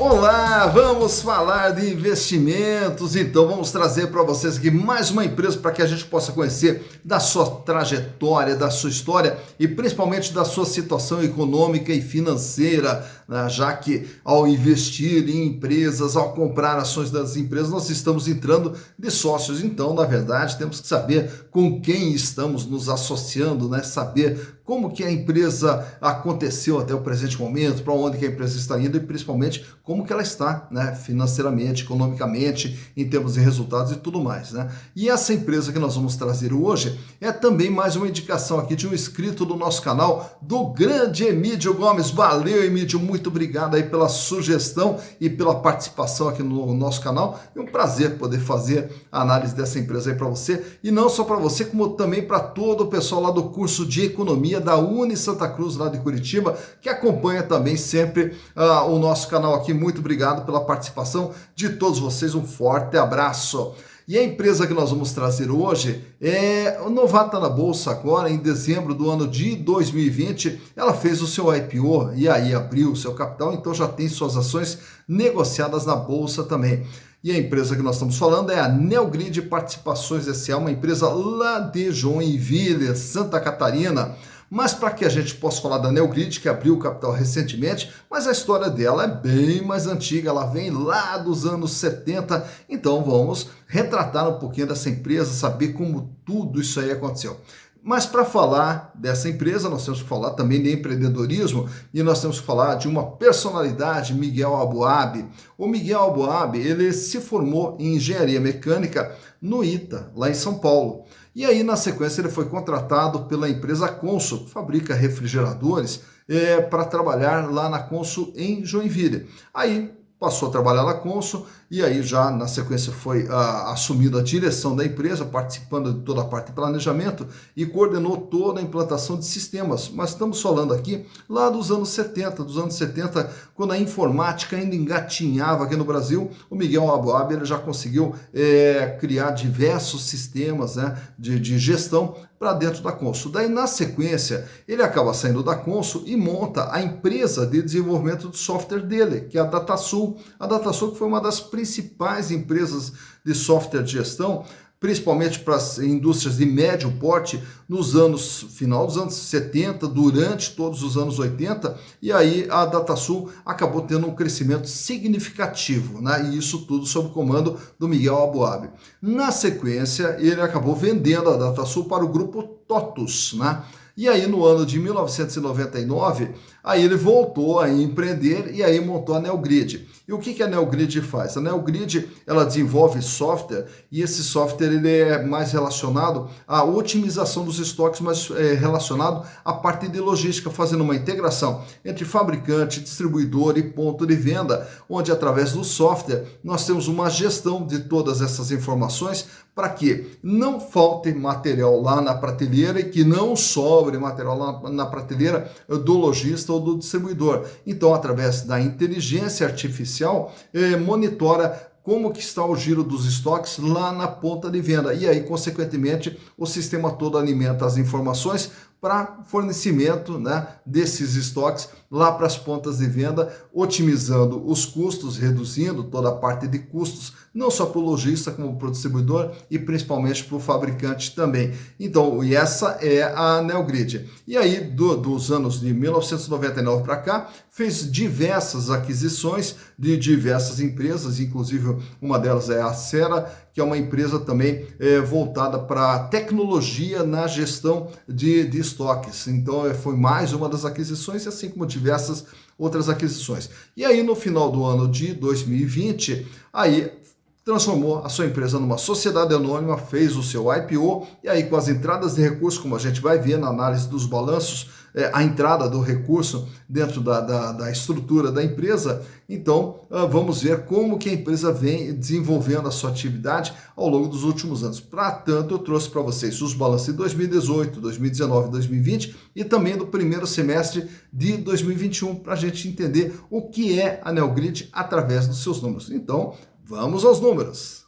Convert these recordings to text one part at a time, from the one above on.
Olá, vamos falar de investimentos, então vamos trazer para vocês aqui mais uma empresa para que a gente possa conhecer da sua trajetória, da sua história e principalmente da sua situação econômica e financeira, né? Já que ao investir em empresas, ao comprar ações das empresas, nós estamos entrando de sócios, então na verdade temos que saber com quem estamos nos associando, né? Saber como que a empresa aconteceu até o presente momento, para onde que a empresa está indo e principalmente como que ela está, né, financeiramente, economicamente, em termos de resultados e tudo mais, né? E essa empresa que nós vamos trazer hoje é também mais uma indicação aqui de um inscrito do nosso canal, do grande Emílio Gomes. Valeu, Emílio, muito obrigado aí pela sugestão e pela participação aqui no nosso canal. É um prazer poder fazer a análise dessa empresa aí para você, e não só para você, como também para todo o pessoal lá do curso de economia da Uni Santa Cruz, lá de Curitiba, que acompanha também sempre o nosso canal aqui. Muito obrigado pela participação de todos vocês, um forte abraço. E a empresa que nós vamos trazer hoje é novata na Bolsa agora, em dezembro do ano de 2020, ela fez o seu IPO e aí abriu o seu capital, então já tem suas ações negociadas na Bolsa também. E a empresa que nós estamos falando é a Neogrid Participações S.A., uma empresa lá de Joinville, Santa Catarina. Mas para que a gente possa falar da Neogrid, que abriu o capital recentemente, mas a história dela é bem mais antiga, ela vem lá dos anos 70, então vamos retratar um pouquinho dessa empresa, saber como tudo isso aí aconteceu. Mas para falar dessa empresa, nós temos que falar também de empreendedorismo e nós temos que falar de uma personalidade, Miguel Aboab. O Miguel Aboab, ele se formou em engenharia mecânica no ITA, lá em São Paulo. E aí, na sequência, ele foi contratado pela empresa Consul, que fabrica refrigeradores, para trabalhar lá na Consul em Joinville. Aí passou a trabalhar na Consul e aí já na sequência foi assumindo a direção da empresa, participando de toda a parte de planejamento e coordenou toda a implantação de sistemas. Mas estamos falando aqui lá dos anos 70, quando a informática ainda engatinhava aqui no Brasil, o Miguel Aboab ele já conseguiu criar diversos sistemas, né, de gestão para dentro da Consul. Daí, na sequência, ele acaba saindo da Consul e monta a empresa de desenvolvimento de software dele, que é a DataSul. A DataSul que foi uma das principais empresas de software de gestão, principalmente para as indústrias de médio porte, final dos anos 70, durante todos os anos 80, e aí a DataSul acabou tendo um crescimento significativo, né? E isso tudo sob o comando do Miguel Aboab. Na sequência, ele acabou vendendo a DataSul para o grupo TOTUS, né? E aí, no ano de 1999, aí ele voltou a empreender e aí montou a Neogrid. E o que a Neogrid faz? A Neogrid, ela desenvolve software e esse software ele é mais relacionado à otimização dos estoques, mas relacionado à parte de logística, fazendo uma integração entre fabricante, distribuidor e ponto de venda, onde através do software nós temos uma gestão de todas essas informações para que não falte material lá na prateleira e que não sobre material lá na prateleira do lojista ou do distribuidor. Então, através da inteligência artificial, monitora como que está o giro dos estoques lá na ponta de venda. E aí, consequentemente, o sistema todo alimenta as informações para fornecimento, né, desses estoques lá para as pontas de venda, otimizando os custos, reduzindo toda a parte de custos, não só para o lojista, como para o distribuidor e principalmente para o fabricante também. Então, e essa é a Neogrid. E aí, dos anos de 1999 para cá, fez diversas aquisições de diversas empresas, inclusive uma delas é a Sera, que é uma empresa também voltada para tecnologia na gestão de estoques. Então, foi mais uma das aquisições, assim como diversas outras aquisições. E aí, no final do ano de 2020, aí transformou a sua empresa numa sociedade anônima, fez o seu IPO, e aí com as entradas de recursos, como a gente vai ver na análise dos balanços, a entrada do recurso dentro da estrutura da empresa, então vamos ver como que a empresa vem desenvolvendo a sua atividade ao longo dos últimos anos. Para tanto, eu trouxe para vocês os balanços de 2018, 2019, 2020 e também do primeiro semestre de 2021, para a gente entender o que é a Neogrid através dos seus números. Então, vamos aos números.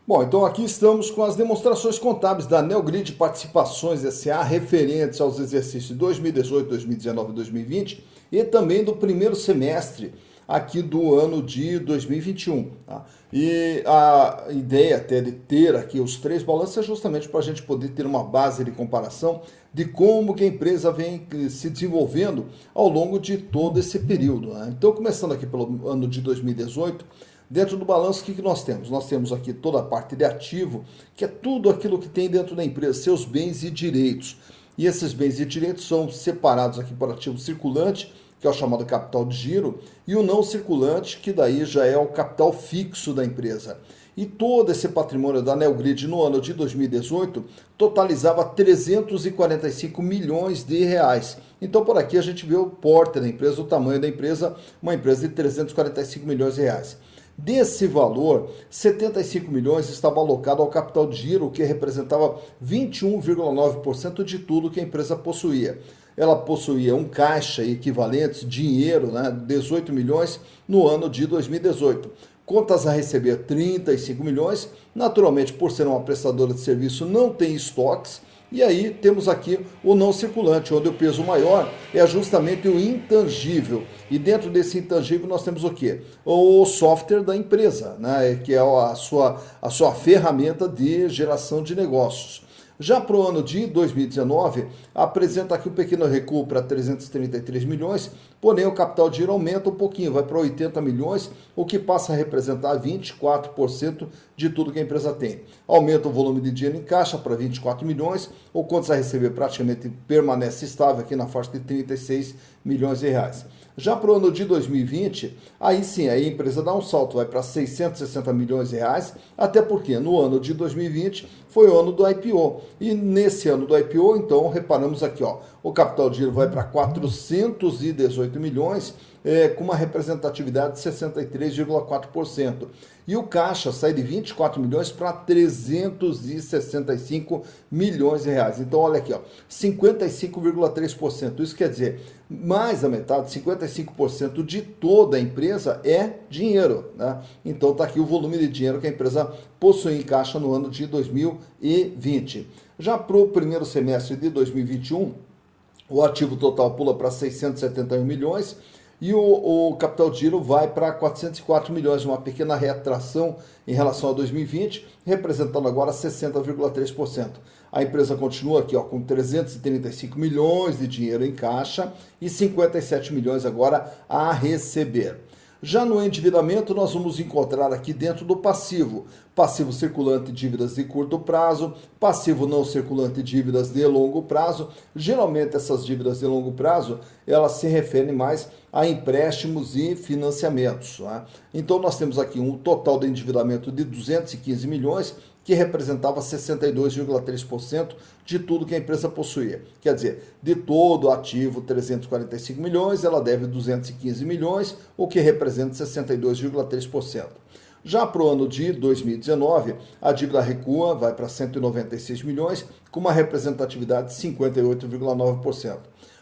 Bom, então aqui estamos com as demonstrações contábeis da Neogrid Participações S.A. referentes aos exercícios de 2018, 2019 e 2020 e também do primeiro semestre aqui do ano de 2021. Tá? E a ideia até de ter aqui os três balanços é justamente para a gente poder ter uma base de comparação de como que a empresa vem se desenvolvendo ao longo de todo esse período. Né? Então, começando aqui pelo ano de 2018, dentro do balanço, o que nós temos? Nós temos aqui toda a parte de ativo, que é tudo aquilo que tem dentro da empresa, seus bens e direitos. E esses bens e direitos são separados aqui por ativo circulante, que é o chamado capital de giro, e o não circulante, que daí já é o capital fixo da empresa. E todo esse patrimônio da Neogrid no ano de 2018 totalizava 345 milhões de reais. Então por aqui a gente vê o porte da empresa, o tamanho da empresa, uma empresa de 345 milhões de reais. Desse valor, 75 milhões estava alocado ao capital de giro, que representava 21,9% de tudo que a empresa possuía. Ela possuía um caixa equivalente, dinheiro, né, 18 milhões no ano de 2018. Contas a receber 35 milhões, naturalmente por ser uma prestadora de serviço não tem estoques, e aí temos aqui o não circulante, onde o peso maior é justamente o intangível. E dentro desse intangível nós temos o quê? O software da empresa, né? Que é a sua ferramenta de geração de negócios. Já para o ano de 2019, apresenta aqui um pequeno recuo para 333 milhões, porém o capital de giro aumenta um pouquinho, vai para 80 milhões, o que passa a representar 24% de tudo que a empresa tem. Aumenta o volume de dinheiro em caixa para 24 milhões, o contas a receber praticamente permanece estável aqui na faixa de 36 milhões de reais. Já para o ano de 2020, aí sim, aí a empresa dá um salto, vai para 660 milhões de reais, até porque no ano de 2020 foi o ano do IPO. E nesse ano do IPO, então, reparamos aqui, ó, o capital de giro vai para 418 milhões, com uma representatividade de 63,4%. E o caixa sai de 24 milhões para 365 milhões de reais. Então, olha aqui, ó, 55,3%. Isso quer dizer, mais da metade, 55% de toda a empresa é dinheiro, né? Então, está aqui o volume de dinheiro que a empresa possui em caixa no ano de 2020. Já para o primeiro semestre de 2021, o ativo total pula para 671 milhões, e o capital de giro vai para 404 milhões, uma pequena retração em relação a 2020, representando agora 60,3%. A empresa continua aqui, ó, com 335 milhões de dinheiro em caixa e 57 milhões agora a receber. Já no endividamento, nós vamos encontrar aqui dentro do passivo circulante dívidas de curto prazo, passivo não circulante dívidas de longo prazo. Geralmente essas dívidas de longo prazo, elas se referem mais a empréstimos e financiamentos. Né? Então nós temos aqui um total de endividamento de 215 milhões, que representava 62,3% de tudo que a empresa possuía. Quer dizer, de todo ativo 345 milhões, ela deve 215 milhões, o que representa 62,3%. Já para o ano de 2019, a dívida recua, vai para 196 milhões, com uma representatividade de 58,9%.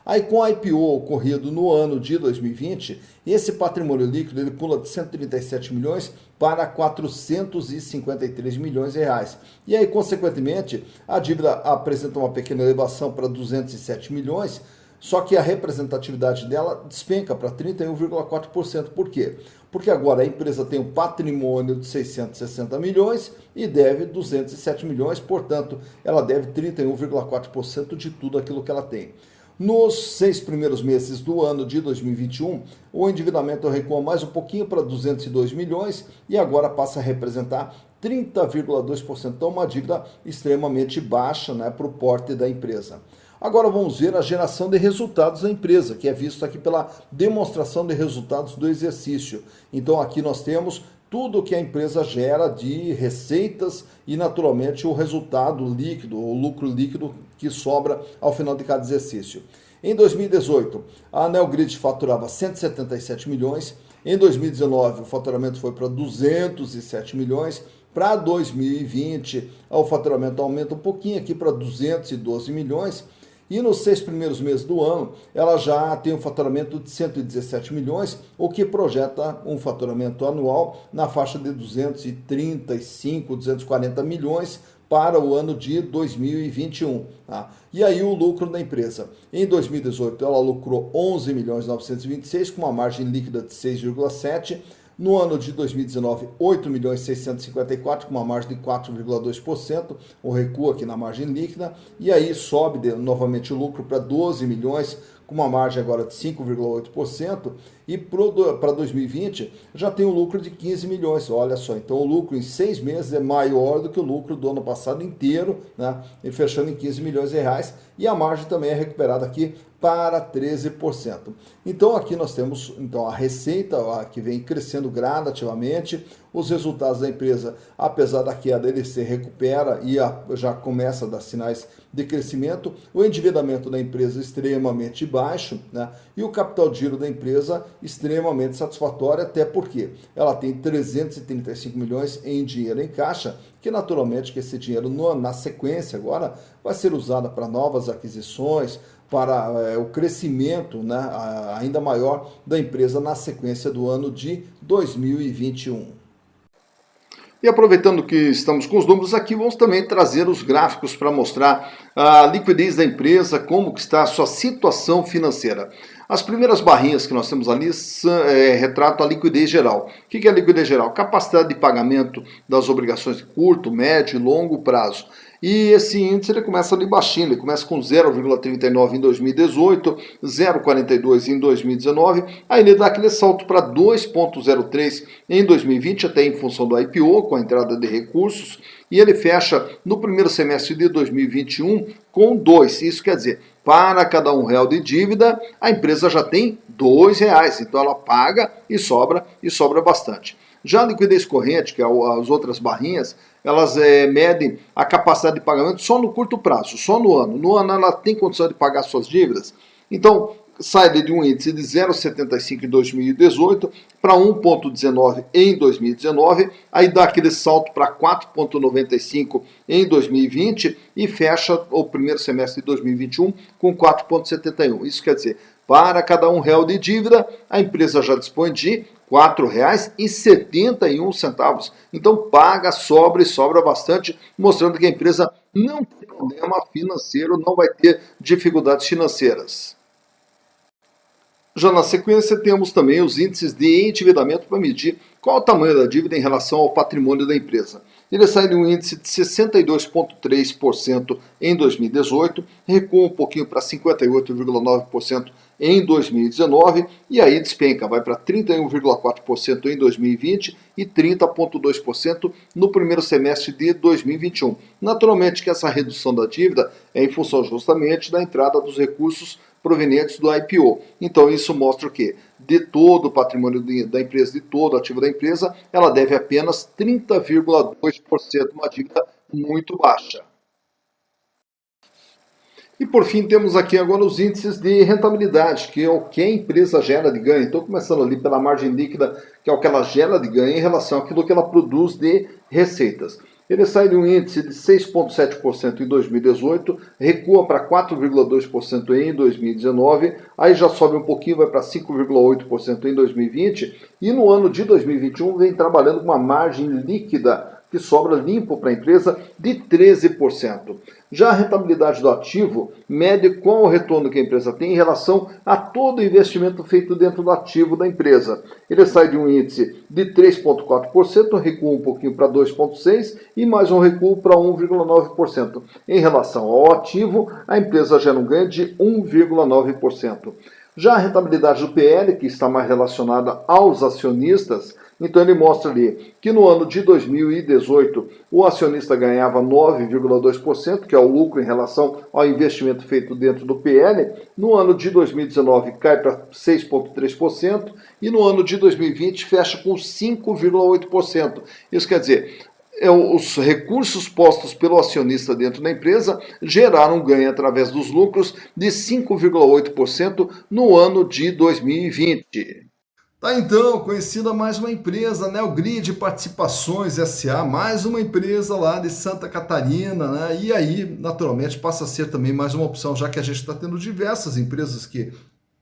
Aí com a IPO ocorrido no ano de 2020, esse patrimônio líquido ele pula de 137 milhões para 453 milhões de reais. E aí, consequentemente, a dívida apresenta uma pequena elevação para 207 milhões, só que a representatividade dela despenca para 31,4%. Por quê? Porque agora a empresa tem um patrimônio de 660 milhões e deve 207 milhões, portanto, ela deve 31,4% de tudo aquilo que ela tem. Nos 6 primeiros meses do ano de 2021, o endividamento recua mais um pouquinho para 202 milhões e agora passa a representar 30,2%. Então, uma dívida extremamente baixa, né, para o porte da empresa. Agora vamos ver a geração de resultados da empresa, que é visto aqui pela demonstração de resultados do exercício. Então, aqui nós temos tudo que a empresa gera de receitas e, naturalmente, o resultado líquido, o lucro líquido que sobra ao final de cada exercício. Em 2018, a Neogrid faturava 177 milhões, em 2019 o faturamento foi para 207 milhões, para 2020 o faturamento aumenta um pouquinho aqui para 212 milhões, e nos 6 primeiros meses do ano, ela já tem um faturamento de 117 milhões, o que projeta um faturamento anual na faixa de 235, 240 milhões para o ano de 2021. Tá? E aí o lucro da empresa. Em 2018 ela lucrou 11.926 com uma margem líquida de 6,7%. No ano de 2019, 8.654 com uma margem de 4,2%, o recuo aqui na margem líquida, e aí sobe novamente o lucro para 12 milhões, com uma margem agora de 5,8%, e para 2020 já tem um lucro de 15 milhões, olha só, então o lucro em 6 meses é maior do que o lucro do ano passado inteiro, né, e fechando em 15 milhões de reais, e a margem também é recuperada aqui para 13%. Então aqui nós temos a receita que vem crescendo gradativamente, os resultados da empresa, apesar da queda, ele se recupera e já começa a dar sinais de crescimento, o endividamento da empresa extremamente baixo, né? E o capital de giro da empresa extremamente satisfatório, até porque ela tem 335 milhões em dinheiro em caixa, que naturalmente que esse dinheiro na sequência agora vai ser usado para novas aquisições, para o crescimento, né, ainda maior da empresa na sequência do ano de 2021. E aproveitando que estamos com os números aqui, vamos também trazer os gráficos para mostrar a liquidez da empresa, como que está a sua situação financeira. As primeiras barrinhas que nós temos ali retratam a liquidez geral. O que é a liquidez geral? Capacidade de pagamento das obrigações de curto, médio e longo prazo. E esse índice ele começa ali baixinho, ele começa com 0,39 em 2018, 0,42 em 2019, aí ele dá aquele salto para 2,03 em 2020, até em função do IPO, com a entrada de recursos, e ele fecha no primeiro semestre de 2021 com 2. Isso quer dizer, para cada R$1 de dívida, a empresa já tem R$2, então ela paga e sobra bastante. Já a liquidez corrente, que é as outras barrinhas, elas medem a capacidade de pagamento só no curto prazo, só no ano. No ano ela tem condição de pagar suas dívidas. Então, sai de um índice de 0,75 em 2018 para 1,19 em 2019, aí dá aquele salto para 4,95 em 2020 e fecha o primeiro semestre de 2021 com 4,71. Isso quer dizer, para cada R$1 de dívida, a empresa já dispõe de R$4,71. Então paga, sobra e sobra bastante, mostrando que a empresa não tem problema financeiro, não vai ter dificuldades financeiras. Já na sequência temos também os índices de endividamento para medir qual o tamanho da dívida em relação ao patrimônio da empresa. Ele sai de um índice de 62,3% em 2018, recua um pouquinho para 58,9% em 2019 e aí despenca, vai para 31,4% em 2020 e 30,2% no primeiro semestre de 2021. Naturalmente que essa redução da dívida é em função justamente da entrada dos recursos provenientes do IPO. Então isso mostra o quê? De todo o patrimônio da empresa, de todo o ativo da empresa, ela deve apenas 30,2%, uma dívida muito baixa. E por fim temos aqui agora os índices de rentabilidade, que é o que a empresa gera de ganho. Então começando ali pela margem líquida, que é o que ela gera de ganho em relação àquilo que ela produz de receitas. Ele sai de um índice de 6,7% em 2018, recua para 4,2% em 2019, aí já sobe um pouquinho, vai para 5,8% em 2020, e no ano de 2021 vem trabalhando com uma margem líquida que sobra limpo para a empresa de 13%. Já a rentabilidade do ativo mede qual o retorno que a empresa tem em relação a todo o investimento feito dentro do ativo da empresa. Ele sai de um índice de 3,4%, recua um pouquinho para 2,6% e mais um recuo para 1,9%. Em relação ao ativo, a empresa gera um ganho de 1,9%. Já a rentabilidade do PL, que está mais relacionada aos acionistas, então ele mostra ali que no ano de 2018 o acionista ganhava 9,2%, que é o lucro em relação ao investimento feito dentro do PL. No ano de 2019 cai para 6,3% e no ano de 2020 fecha com 5,8%. Isso quer dizer, os recursos postos pelo acionista dentro da empresa geraram um ganho através dos lucros de 5,8% no ano de 2020. Tá então, conhecida mais uma empresa, né? O Grid Participações S.A., mais uma empresa lá de Santa Catarina, né? E aí, naturalmente, passa a ser também mais uma opção, já que a gente está tendo diversas empresas que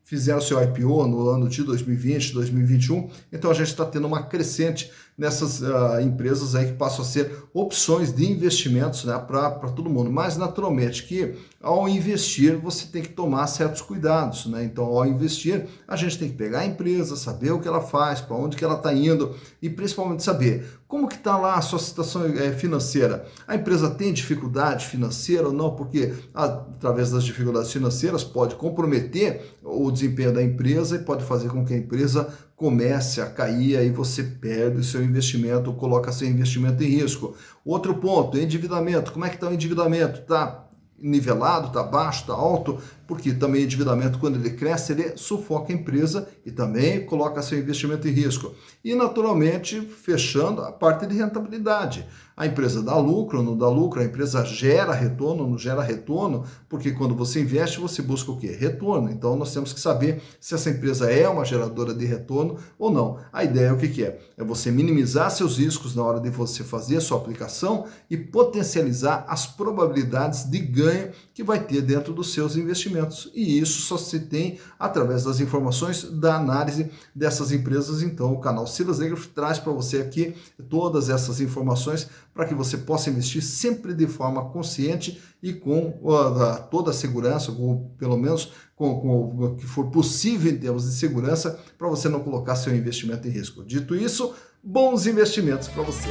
fizeram seu IPO no ano de 2020, 2021, então a gente está tendo uma crescente nessas empresas aí que passam a ser opções de investimentos, né, para todo mundo. Mas naturalmente que ao investir você tem que tomar certos cuidados, né? Então ao investir a gente tem que pegar a empresa, saber o que ela faz, para onde que ela está indo e principalmente saber como que está lá a sua situação financeira. A empresa tem dificuldade financeira ou não? Porque através das dificuldades financeiras pode comprometer o desempenho da empresa e pode fazer com que a empresa comece a cair, aí você perde o seu investimento, ou coloca seu investimento em risco. Outro ponto, endividamento. Como é que está o endividamento? Está nivelado, está baixo, está alto? Porque também o endividamento, quando ele cresce, ele sufoca a empresa e também coloca seu investimento em risco. E, naturalmente, fechando a parte de rentabilidade. A empresa dá lucro, não dá lucro, a empresa gera retorno, não gera retorno, porque quando você investe, você busca o quê? Retorno. Então, nós temos que saber se essa empresa é uma geradora de retorno ou não. A ideia é o que é? É você minimizar seus riscos na hora de você fazer a sua aplicação e potencializar as probabilidades de ganho que vai ter dentro dos seus investimentos. E isso só se tem através das informações da análise dessas empresas. Então, o canal Silas Negro traz para você aqui todas essas informações para que você possa investir sempre de forma consciente e com toda a segurança, ou pelo menos com o que for possível em termos de segurança, para você não colocar seu investimento em risco. Dito isso, bons investimentos para você.